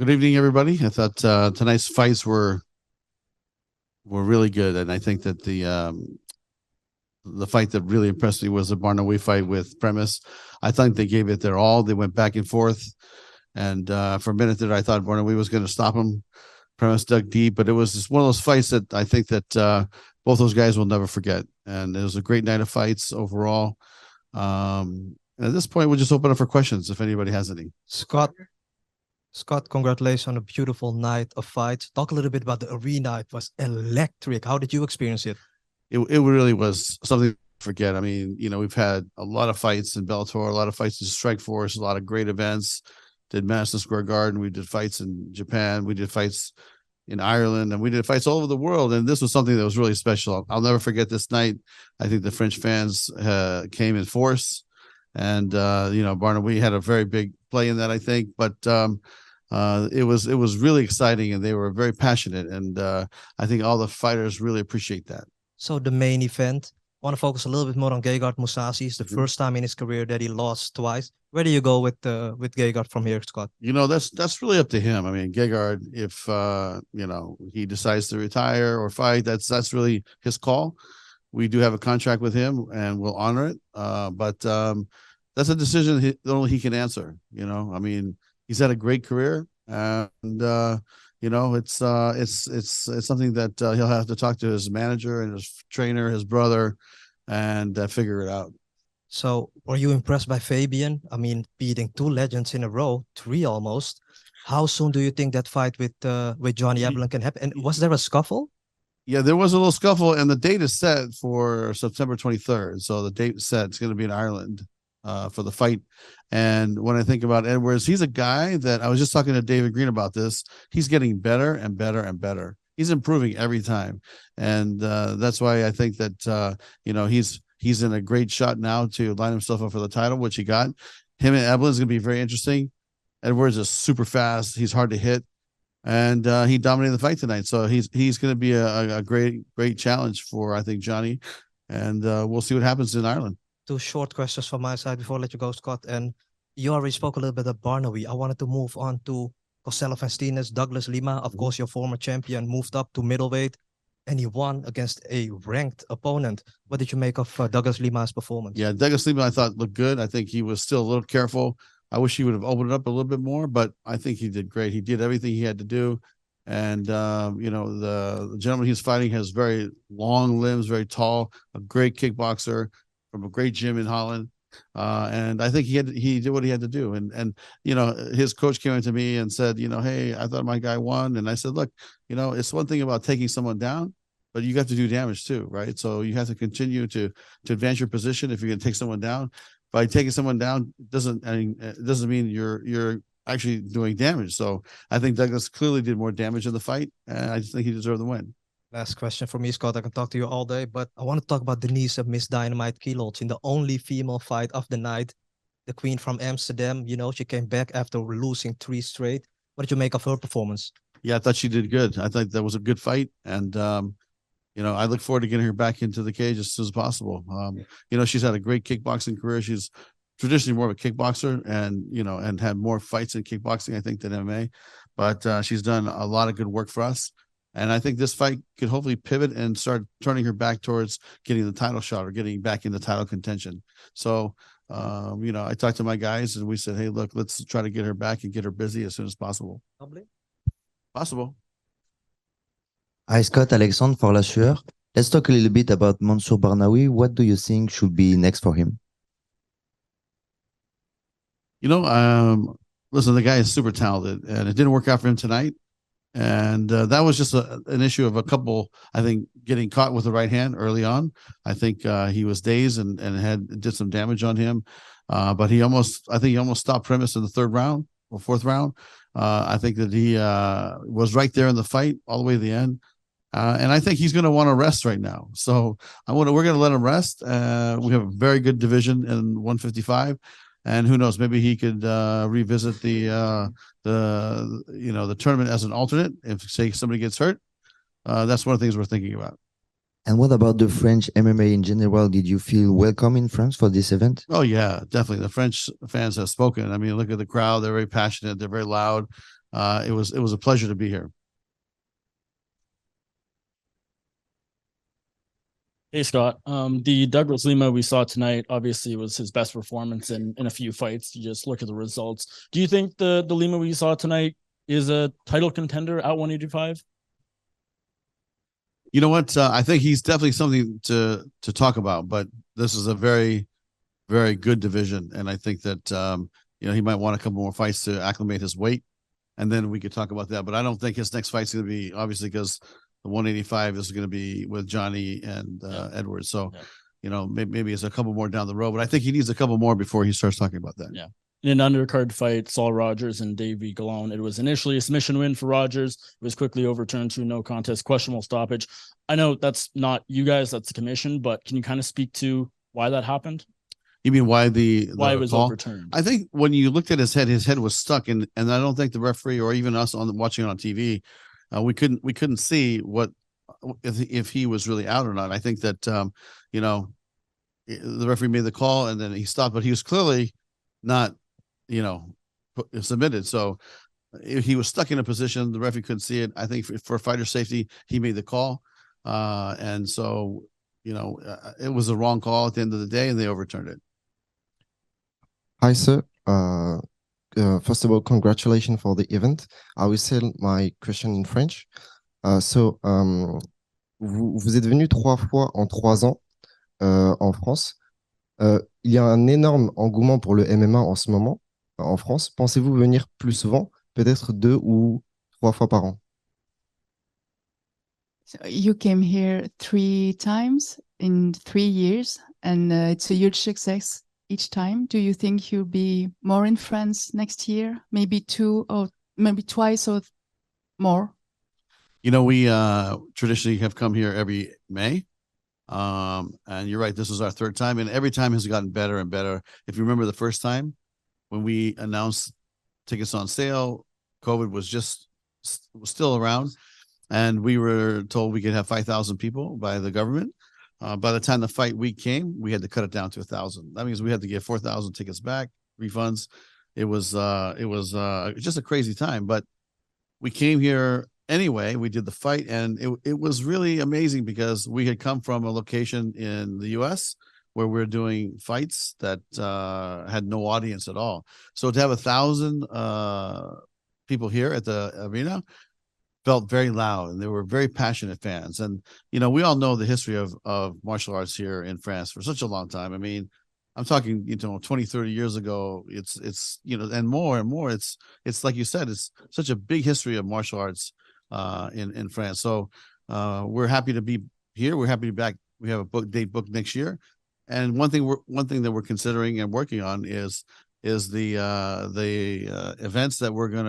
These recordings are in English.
Good evening, everybody. I thought tonight's fights were really good, and I think that the fight that really impressed me was the Barnawi fight with Premise. I think they gave it their all. They went back and forth, and for a minute there, I thought Barnawi was going to stop him. Premise dug deep, but it was just one of those fights that I think that both those guys will never forget. And it was a great night of fights overall. And at this point, we'll just open up for questions if anybody has any. Scott, congratulations on a beautiful night of fights. Talk a little bit about the arena. It was electric. How did you experience it? It really was something to forget. I mean, we've had a lot of fights in Bellator, a lot of fights in Strikeforce, a lot of great events. Did Madison Square Garden. We did fights in Japan. We did fights in Ireland, and we did fights all over the world. And this was something that was really special. I'll never forget this night. I think the French fans came in force, and Barnaby had a very big play in that, I think. But it was really exciting, and they were very passionate, and I think all the fighters really appreciate that. So the main event, I want to focus a little bit more on Gegard Mousasi. It's the first time in his career that he lost twice. Where do you go with Gegard from here, Scott? That's really up to him. I mean, Gegard, if he decides to retire or fight, that's really his call. We do have a contract with him, and we'll honor it. But that's a decision only he can answer. I mean, he's had a great career, and it's something that he'll have to talk to his manager and his trainer, his brother, and figure it out. So, were you impressed by Fabian? I mean, beating two legends in a row, three almost. How soon do you think that fight with Johnny Eblen can happen? And was there a scuffle? Yeah, there was a little scuffle, and the date is set for September 23rd. So the date set, it's going to be in Ireland for the fight. And when I think about Edwards, he's a guy that I was just talking to David Green about this. He's getting better and better and better. He's improving every time. And that's why I think that, he's in a great shot now to line himself up for the title, which he got. Him and Eblen is going to be very interesting. Edwards is super fast. He's hard to hit. And he dominated the fight tonight. So he's going to be a great challenge for, I think, Johnny. And we'll see what happens in Ireland. Two short questions from my side before I let you go, Scott. And you already spoke a little bit about Barnaby. I wanted to move on to Costello Festines, Douglas Lima. Of course, your former champion moved up to middleweight, and he won against a ranked opponent. What did you make of Douglas Lima's performance? Yeah, Douglas Lima, I thought, looked good. I think he was still a little careful. I wish he would have opened it up a little bit more, but I think he did great. He did everything he had to do. And, the gentleman he's fighting has very long limbs, very tall, a great kickboxer from a great gym in Holland. And I think he did what he had to do. And his coach came into me and said, hey, I thought my guy won. And I said, look, it's one thing about taking someone down, but you have to do damage too, right? So you have to continue to advance your position if you're going to take someone down. By taking someone down doesn't mean you're actually doing damage. So I think Douglas clearly did more damage in the fight, and I just think he deserved the win. Last question for me, Scott. I can talk to you all day, but I want to talk about Denise Miss Dynamite Kielholz in the only female fight of the night. The queen from Amsterdam, she came back after losing 3 straight. What did you make of her performance? Yeah, I thought she did good. I thought that was a good fight, and I look forward to getting her back into the cage as soon as possible. She's had a great kickboxing career. She's traditionally more of a kickboxer, and had more fights in kickboxing, I think, than MMA. But she's done a lot of good work for us. And I think this fight could hopefully pivot and start turning her back towards getting the title shot or getting back into title contention. So, I talked to my guys and we said, hey, look, let's try to get her back and get her busy as soon as possible. Possible. Hi, Scott, Alexandre for La Sueur. Let's talk a little bit about Mansour Barnawi. What do you think should be next for him? Listen, the guy is super talented, and it didn't work out for him tonight. And that was just an issue of a couple, I think, getting caught with the right hand early on. I think he was dazed and did some damage on him. But he almost stopped Premise in the 3rd round or 4th round. I think that he was right there in the fight all the way to the end. And I think he's going to want to rest right now. So we're going to let him rest. We have a very good division in 155. And who knows, maybe he could revisit the tournament as an alternate if, say, somebody gets hurt. That's one of the things we're thinking about. And what about the French MMA in general? Did you feel welcome in France for this event? Oh, yeah, definitely. The French fans have spoken. I mean, look at the crowd. They're very passionate. They're very loud. it was a pleasure to be here. Hey, Scott. The Douglas Lima we saw tonight obviously was his best performance in a few fights. You just look at the results. Do you think the Lima we saw tonight is a title contender at 185? You know what? I think he's definitely something to talk about, but this is a very, very good division. And I think that, he might want a couple more fights to acclimate his weight. And then we could talk about that. But I don't think his next fight's going to be, obviously, because the 185 is going to be with Johnny and Edwards. So, maybe it's a couple more down the road. But I think he needs a couple more before he starts talking about that. Yeah. In an undercard fight, Saul Rogers and Davey Galone. It was initially a submission win for Rogers. It was quickly overturned to no contest, questionable stoppage. I know that's not you guys, that's the commission, but can you kind of speak to why that happened? You mean why it was call? Overturned? I think when you looked at his head was stuck, and I don't think the referee or even us watching it on TV, we couldn't see what if he was really out or not. I think that the referee made the call and then he stopped, but he was clearly not submitted. So if he was stuck in a position, the referee couldn't see it. I think for fighter safety, he made the call, and so it was a wrong call at the end of the day, and they overturned it. Hi, sir. First of all, congratulations for the event. I will say my question in French. Vous êtes venu 3 fois en 3 ans en France. Il y a un énorme engouement pour le MMA en ce moment en France. Pensez-vous venir plus souvent, peut-être 2 ou 3 fois par an? So you came here 3 times in 3 years, and it's a huge success each time. Do you think you'll be more in France next year? Maybe 2 or maybe twice or more? We traditionally have come here every May. And you're right, this is our 3rd time, and every time has gotten better and better. If you remember the first time when we announced tickets on sale, COVID was still around, and we were told we could have 5,000 people by the government. By the time the fight week came, we had to cut it down to 1,000. That means we had to get 4,000 tickets back, refunds. It was just a crazy time, but we came here anyway. We did the fight, and it was really amazing because we had come from a location in the US where we're doing fights that had no audience at all. So to have 1,000 people here at the arena felt very loud, and they were very passionate fans. And we all know the history of martial arts here in France for such a long time. I mean, I'm talking 20, 30 years ago. It's and more. It's like you said, it's such a big history of martial arts in France. So we're happy to be here. We're happy to be back. We have a date booked next year. And one thing that we're considering and working on is the events that we're going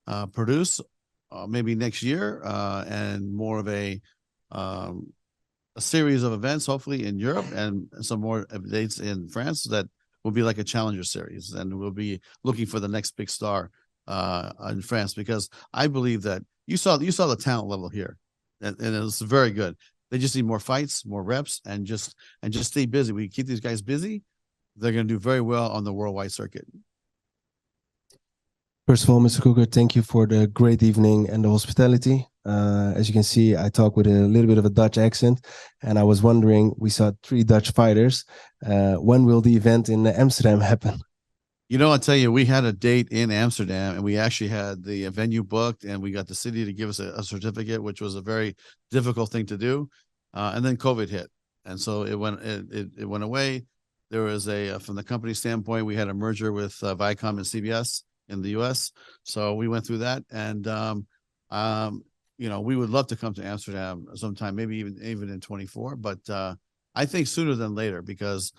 to produce maybe next year, and more of a series of events, hopefully in Europe, and some more dates in France that will be like a challenger series, and we'll be looking for the next big star in France, because I believe that you saw the talent level here, and it's very good. They just need more fights, more reps, and just stay busy. We keep these guys busy, they're going to do very well on the worldwide circuit. First of all, Mr. Cougar, thank you for the great evening and the hospitality. As you can see, I talk with a little bit of a Dutch accent, and I was wondering, we saw 3 Dutch fighters. When will the event in Amsterdam happen? I'll tell you, we had a date in Amsterdam, and we actually had the venue booked, and we got the city to give us a certificate, which was a very difficult thing to do. And then COVID hit, and so it went away. There was from the company standpoint, we had a merger with Viacom and CBS in the US. So we went through that, and we would love to come to Amsterdam sometime, maybe even in 24, but I think sooner than later, because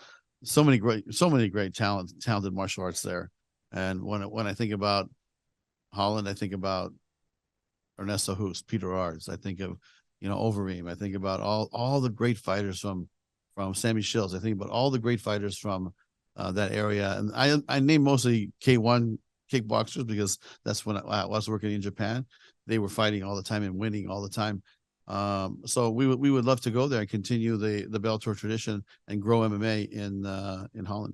so many great talented martial arts there. And when I think about Holland, I think about Ernesto Hoost, Peter Ards, I think of Overeem, I think about all the great fighters from Sammy Shields. I think about all the great fighters from that area, and I name mostly K1 kickboxers because that's when I was working in Japan. They were fighting all the time and winning all the time. So we would love to go there and continue the Bellator tradition and grow MMA in Holland.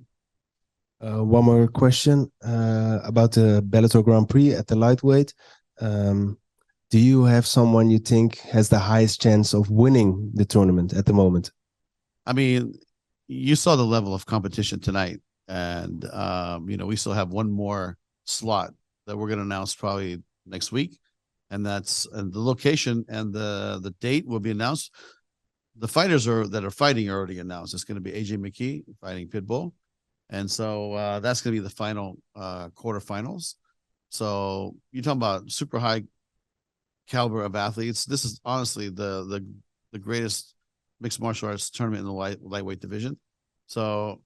One more question about the Bellator Grand Prix at the lightweight. Do you have someone you think has the highest chance of winning the tournament at the moment? I mean, you saw the level of competition tonight, and we still have one more slot that we're going to announce probably next week, and that's the location and the date will be announced. The fighters that are fighting are already announced. It's going to be AJ McKee fighting Pitbull, and so that's going to be the final quarterfinals. So you're talking about super high caliber of athletes. This is honestly the greatest mixed martial arts tournament in the lightweight division. So,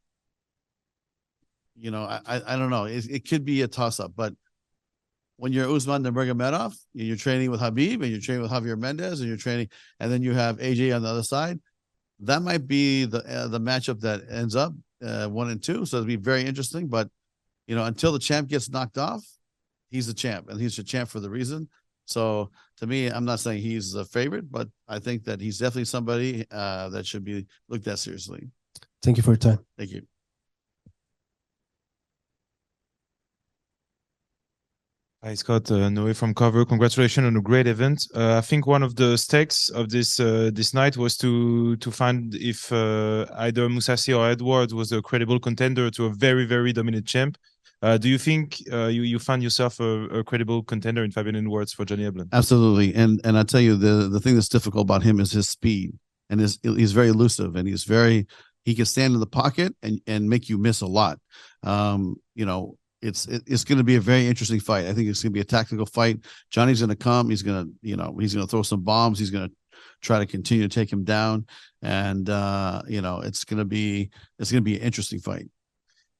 I don't know. It could be a toss up, but when you're Usman Nurmagomedov, and you're training with Habib, and you're training with Javier Mendez, and then you have AJ on the other side, that might be the matchup that ends up 1 and 2. So it'll be very interesting. But until the champ gets knocked off, he's the champ, and he's the champ for the reason. So to me, I'm not saying he's the favorite, but I think that he's definitely somebody that should be looked at seriously. Thank you for your time. Thank you. Hi, Scott. Noe from Cover. Congratulations on a great event. I think one of the stakes of this night was to find if either Mousasi or Edwards was a credible contender to a very, very dominant champ. Do you think you find yourself a credible contender in Fabian Edwards for Johnny Eblen? Absolutely, and I tell you, the thing that's difficult about him is his speed, and he's very elusive, and he can stand in the pocket and make you miss a lot. It's going to be a very interesting fight. I think it's going to be a tactical fight. Johnny's going to come. He's going to throw some bombs. He's going to try to continue to take him down, and it's going to be an interesting fight.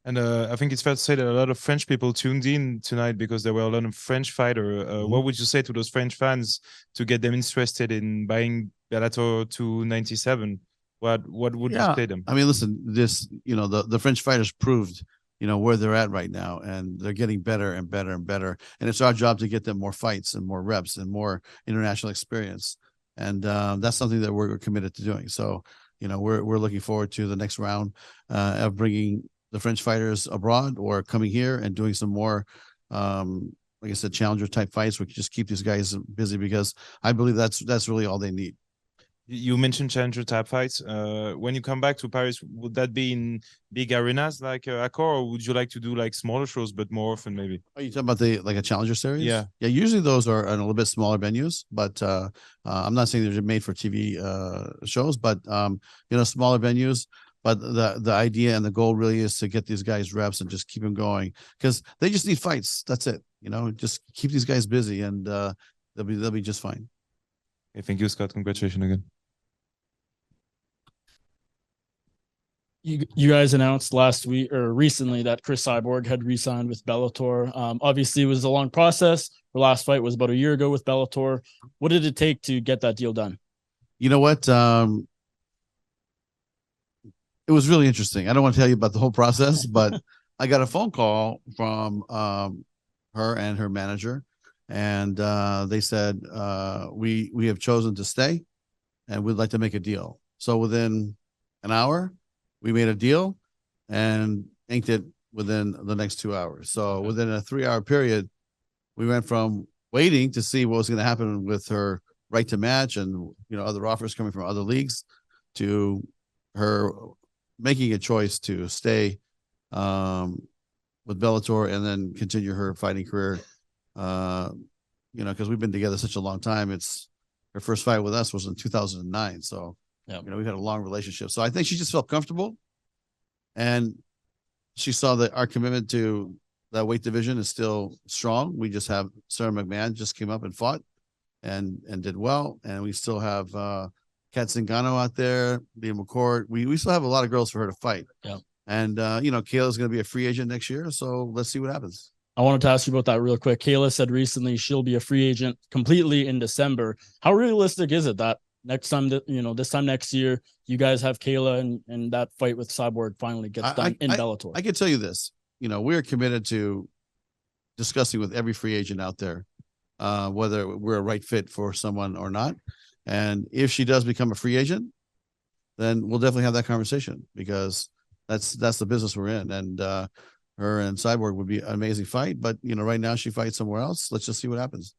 And I think it's fair to say that a lot of French people tuned in tonight because there were a lot of French fighters. What would you say to those French fans to get them interested in buying Bellator 297? What would you say to them? I mean, listen, the French fighters proved where they're at right now, and they're getting better and better and better. And it's our job to get them more fights and more reps and more international experience. And that's something that we're committed to doing. So, we're looking forward to the next round of bringing the French fighters abroad or coming here and doing some more, like I said, challenger type fights. We can just keep these guys busy because I believe that's really all they need. You mentioned challenger type fights. When you come back to Paris, would that be in big arenas like Accor, or would you like to do like smaller shows but more often maybe? Are you talking about like a challenger series? Yeah. Usually those are in a little bit smaller venues, but I'm not saying they're made for TV shows, but smaller venues. But the idea and the goal really is to get these guys reps and just keep them going because they just need fights. That's it. Just keep these guys busy, and they'll be just fine. Okay, thank you, Scott. Congratulations again. You guys announced last week or recently that Chris Cyborg had re-signed with Bellator. Obviously, it was a long process. The last fight was about a year ago with Bellator. What did it take to get that deal done? You know what? It was really interesting. I don't want to tell you about the whole process, but I got a phone call from her and her manager, and they said, we have chosen to stay, and we'd like to make a deal. So within an hour, we made a deal and inked it within the next 2 hours. So within a 3-hour period, we went from waiting to see what was going to happen with her right to match and other offers coming from other leagues to her making a choice to stay with Bellator and then continue her fighting career. Because we've been together such a long time. Her first fight with us was in 2009. So, we've had a long relationship. So I think she just felt comfortable, and she saw that our commitment to that weight division is still strong. We just have Sarah McMahon just came up and fought and did well. And we still have Kat Zingano out there, Leah McCord. We still have a lot of girls for her to fight. Yeah. And, Kayla's going to be a free agent next year. So let's see what happens. I wanted to ask you about that real quick. Kayla said recently she'll be a free agent completely in December. How realistic is it that next time this time next year, you guys have Kayla and that fight with Cyborg finally gets done in Bellator? I can tell you this, we're committed to discussing with every free agent out there, whether we're a right fit for someone or not. And if she does become a free agent, then we'll definitely have that conversation because that's the business we're in. And, her and Cyborg would be an amazing fight. But right now she fights somewhere else. Let's just see what happens.